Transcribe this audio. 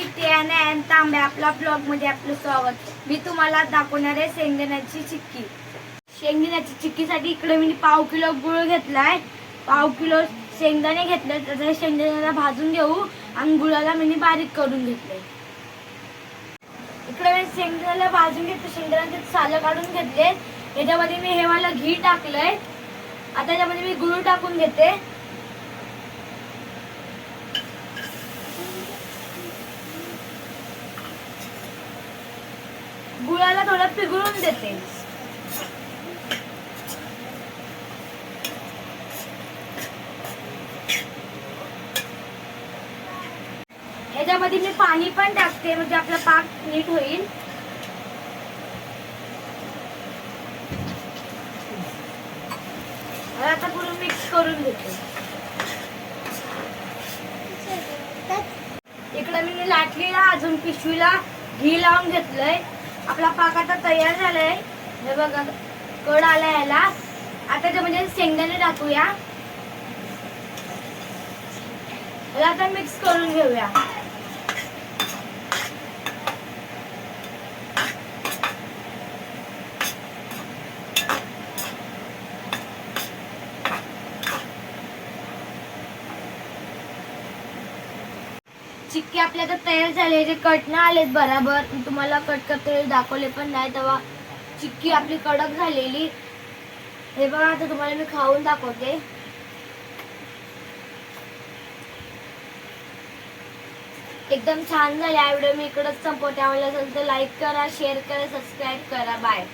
श्रुती आणि तांबे आपला ब्लॉग मध्ये आपलं स्वागत। मी तुम्हाला दाखवणार आहे शेंगदाण्याची चिक्की। शेंगदाण्याची चिक्कीसाठी इकडे मी पाव किलो गुळ घेतलाय, पाव किलो शेंगदाणे घेतले। तर शेंगदाण्याला भाजून घेऊ आणि गुळाला मी बारीक करून घेतले। इकडे मी शेंगदाण्याला भाजून घेतले, शेंगदाण्याचे साल काढून घेतले। याच्यामध्ये मी हे वाला घी टाकलंय। आता याच्यामध्ये मी गुळ टाकून घेते। गुळाला थोडं पिघळून देते। याच्यामध्ये मी पाणी पण टाकते, म्हणजे आपला पाक नीट होईल। आता पूर्ण मिक्स करून घेते। इकडे मी लाटलीला अजून पिशवीला घी लावून घेतलंय। आपला पाक आता तयार झालाय, हे बघा कड आला याला। आता त्यामध्ये शेंगदाणे टाकूया, याला आता मिक्स करून घेऊया। चिक्की आपल्या आता तयार झाले, जे कट ना आलेत बराबर। तुम्हाला कट करते दाखवले पण नाही, तेव्हा चिक्की आपली कडक झालेली। हे बघा आता तुम्हाला मी खाऊन दाखवते। एकदम छान झाले। हा व्हिडिओ मी इकडेच संपवते। आवडला असेल तर लाईक करा, शेअर करा, सबस्क्राईब करा। बाय।